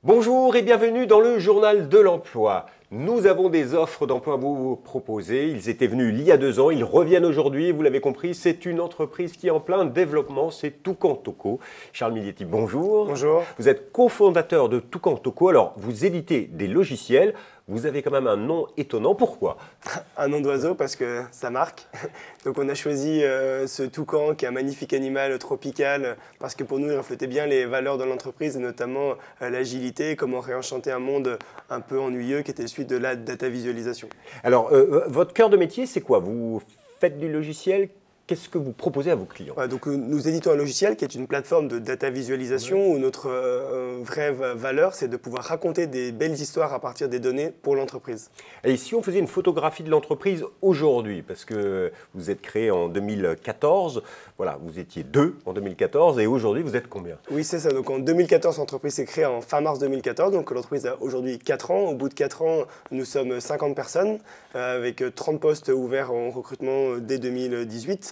Bonjour et bienvenue dans le journal de l'emploi. Nous avons des offres d'emploi à vous proposer. Ils étaient venus il y a 2 ans, ils reviennent aujourd'hui. Vous l'avez compris, c'est une entreprise qui est en plein développement, c'est Toucan Toco. Charles Miglietti, bonjour. Bonjour. Vous êtes cofondateur de Toucan Toco. Alors, vous éditez des logiciels. Vous avez quand même un nom étonnant. Pourquoi? Un nom d'oiseau parce que ça marque. Donc on a choisi ce toucan qui est un magnifique animal tropical parce que pour nous il reflétait bien les valeurs de l'entreprise et notamment l'agilité, comment réenchanter un monde un peu ennuyeux qui était celui de la data visualisation. Alors, votre cœur de métier, c'est quoi? Vous faites du logiciel? Qu'est-ce que vous proposez à vos clients? Donc, nous éditons un logiciel qui est une plateforme de data visualisation où notre vraie valeur, c'est de pouvoir raconter des belles histoires à partir des données pour l'entreprise. Et si on faisait une photographie de l'entreprise aujourd'hui, parce que vous êtes créé en 2014, voilà, vous étiez 2 en 2014 et aujourd'hui vous êtes combien? Oui, c'est ça. Donc en 2014, l'entreprise s'est créée en fin mars 2014. Donc l'entreprise a aujourd'hui 4 ans. Au bout de 4 ans, nous sommes 50 personnes avec 30 postes ouverts en recrutement dès 2018.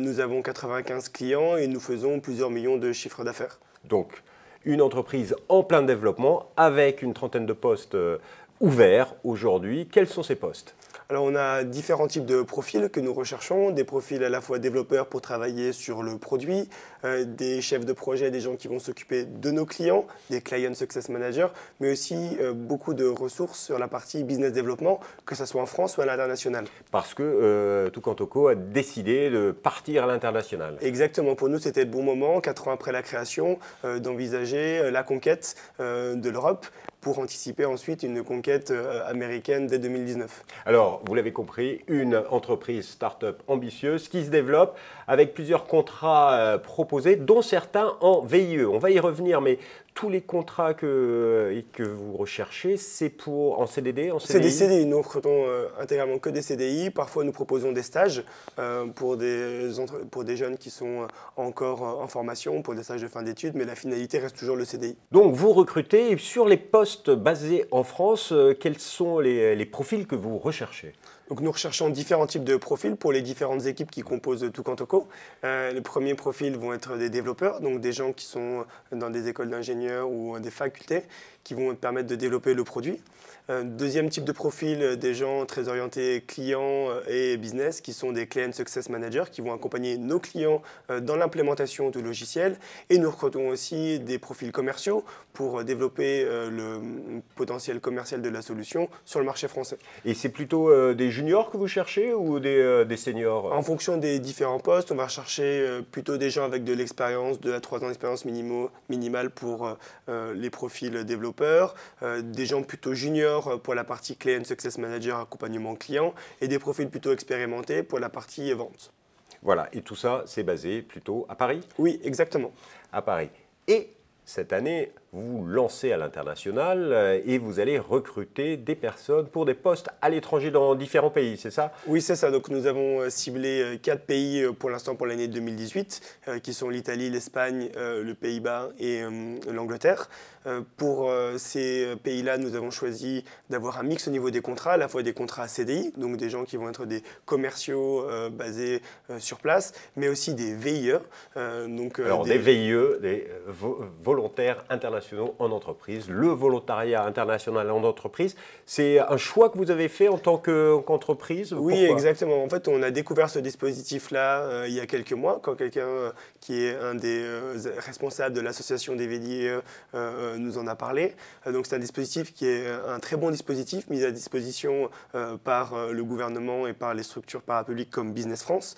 Nous avons 95 clients et nous faisons plusieurs millions de chiffres d'affaires. Donc, une entreprise en plein développement avec une trentaine de postes ouverts aujourd'hui. Quels sont ces postes? Alors on a différents types de profils que nous recherchons, des profils à la fois développeurs pour travailler sur le produit, des chefs de projet, des gens qui vont s'occuper de nos clients, des Client Success Managers, mais aussi beaucoup de ressources sur la partie business développement, que ce soit en France ou à l'international. Parce que Toucan Toco a décidé de partir à l'international. Exactement, pour nous c'était le bon moment, 4 ans après la création, d'envisager la conquête de l'Europe, pour anticiper ensuite une conquête américaine dès 2019. Alors, vous l'avez compris, une entreprise start-up ambitieuse qui se développe avec plusieurs contrats proposés, dont certains en VIE. On va y revenir, mais tous les contrats que vous recherchez, c'est en CDD, en CDI? C'est des CDI, nous recrutons intégralement que des CDI. Parfois, nous proposons des stages pour des jeunes qui sont encore en formation, pour des stages de fin d'études, mais la finalité reste toujours le CDI. Donc, vous recrutez sur les postes basés en France. Quels sont les profils que vous recherchez? Donc nous recherchons différents types de profils pour les différentes équipes qui composent Toucan Toco. Les premiers profils vont être des développeurs, donc des gens qui sont dans des écoles d'ingénieurs ou des facultés qui vont permettre de développer le produit. Deuxième type de profil, des gens très orientés clients et business qui sont des Client Success Managers qui vont accompagner nos clients dans l'implémentation du logiciel. Et nous recrutons aussi des profils commerciaux pour développer le potentiel commercial de la solution sur le marché français. Et c'est plutôt des juniors que vous cherchez ou des seniors? En fonction des différents postes, on va chercher plutôt des gens avec de l'expérience, 2 à 3 ans d'expérience minimale pour les profils développeurs, des gens plutôt juniors pour la partie Client Success Manager, accompagnement client, et des profils plutôt expérimentés pour la partie vente. Voilà, et tout ça, c'est basé plutôt à Paris? Oui, exactement. À Paris. Et cette année, vous lancez à l'international et vous allez recruter des personnes pour des postes à l'étranger dans différents pays, c'est ça? Oui, c'est ça. Donc nous avons ciblé 4 pays pour l'instant pour l'année 2018, qui sont l'Italie, l'Espagne, le Pays-Bas et l'Angleterre. Pour ces pays-là, nous avons choisi d'avoir un mix au niveau des contrats, à la fois des contrats CDI, donc des gens qui vont être des commerciaux basés sur place, mais aussi des VIE. Alors des VIE, des volontaires internationaux en entreprise. Le volontariat international en entreprise, c'est un choix que vous avez fait en tant qu'entreprise? Oui, pourquoi? exactement. En fait, on a découvert ce dispositif-là il y a quelques mois, quand quelqu'un qui est un des responsables de l'association des VIE nous en a parlé. Donc c'est un dispositif qui est un très bon dispositif, mis à disposition par le gouvernement et par les structures parapubliques comme Business France,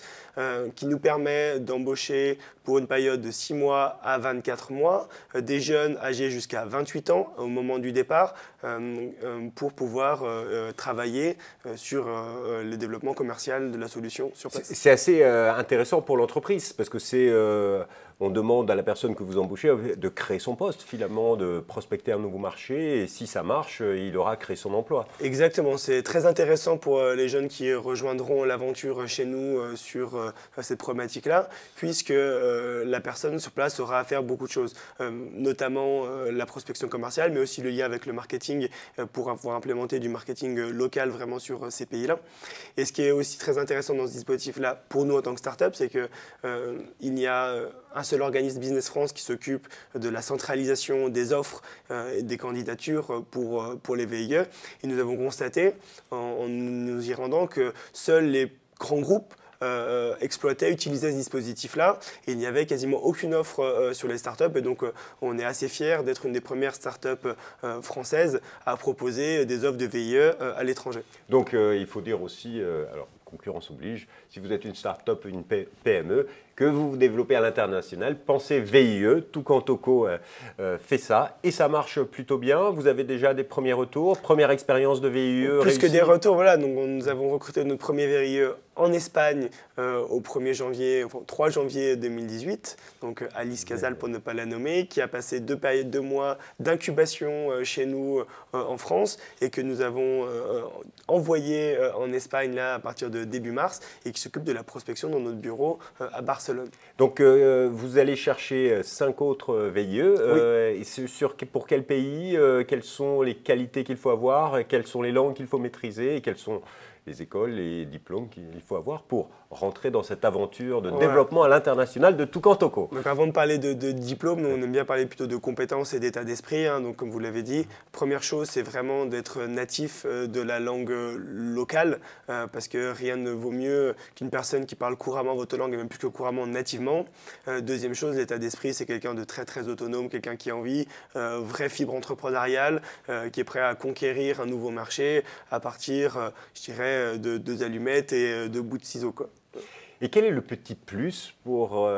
qui nous permet d'embaucher pour une période de 6 mois à 24 mois des jeunes âgés jusqu'à 28 ans au moment du départ pour pouvoir travailler sur le développement commercial de la solution sur place. C'est assez intéressant pour l'entreprise parce que c'est on demande à la personne que vous embauchez de créer son poste, finalement, de prospecter un nouveau marché. Et si ça marche, il aura créé son emploi. Exactement, c'est très intéressant pour les jeunes qui rejoindront l'aventure chez nous sur cette problématique-là, puisque la personne sur place aura à faire beaucoup de choses, notamment la prospection commerciale, mais aussi le lien avec le marketing pour avoir implémenté du marketing local vraiment sur ces pays-là. Et ce qui est aussi très intéressant dans ce dispositif-là, pour nous en tant que start-up, c'est qu'il y a un seul organisme Business France qui s'occupe de la centralisation des offres et des candidatures pour les VIE. Et nous avons constaté, en nous y rendant, que seuls les grands groupes exploitaient, utilisaient ce dispositif-là. Et il n'y avait quasiment aucune offre sur les startups. Et donc, on est assez fiers d'être une des premières startups françaises à proposer des offres de VIE à l'étranger. Donc, il faut dire aussi, alors concurrence oblige, si vous êtes une start-up, une PME, que vous vous développez à l'international, pensez VIE, Toucan Toco fait ça et ça marche plutôt bien. Vous avez déjà des premiers retours, première expérience de VIE Plus réussie. que des retours, voilà. Donc nous avons recruté notre premier VIE en Espagne au 1er janvier, enfin, 3 janvier 2018. Donc Alice Casal pour ne pas la nommer, qui a passé 2 mois d'incubation chez nous en France et que nous avons envoyé en Espagne là à partir de début mars et qui s'occupe de la prospection dans notre bureau à Barcelone. Donc, vous allez chercher 5 autres VIE. Oui. Pour quel pays, quelles sont les qualités qu'il faut avoir, quelles sont les langues qu'il faut maîtriser et quelles sont les écoles, les diplômes qu'il faut avoir pour rentrer dans cette aventure de développement à l'international de Toucan Toco. Donc avant de parler de diplôme, nous, on aime bien parler plutôt de compétences et d'état d'esprit. Donc comme vous l'avez dit, première chose, c'est vraiment d'être natif de la langue locale, parce que rien ne vaut mieux qu'une personne qui parle couramment votre langue, et même plus que couramment, nativement. Deuxième chose, l'état d'esprit, c'est quelqu'un de très très autonome, quelqu'un qui a envie, vraie fibre entrepreneuriale, qui est prêt à conquérir un nouveau marché à partir, je dirais, de 2 allumettes et 2 bouts de ciseaux, quoi. Et quel est le petit plus pour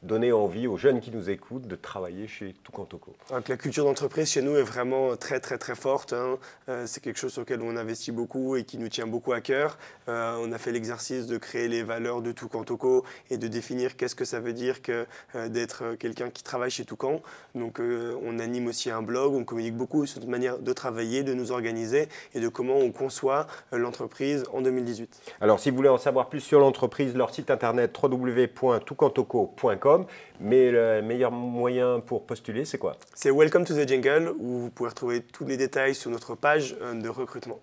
donner envie aux jeunes qui nous écoutent de travailler chez Toucan Toco? Donc, la culture d'entreprise chez nous est vraiment très très très forte. C'est quelque chose sur lequel on investit beaucoup et qui nous tient beaucoup à cœur. On a fait l'exercice de créer les valeurs de Toucan Toco et de définir qu'est-ce que ça veut dire que d'être quelqu'un qui travaille chez Toucan. Donc on anime aussi un blog, on communique beaucoup sur notre manière de travailler, de nous organiser et de comment on conçoit l'entreprise en 2018. Alors si vous voulez en savoir plus sur l'entreprise, leur site internet www.toucantoco.com. Mais le meilleur moyen pour postuler, c'est quoi? C'est Welcome to the Jungle, où vous pouvez retrouver tous les détails sur notre page de recrutement.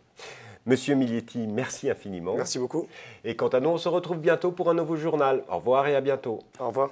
Monsieur Miglietti, merci infiniment. Merci beaucoup. Et quant à nous, on se retrouve bientôt pour un nouveau journal. Au revoir et à bientôt. Au revoir.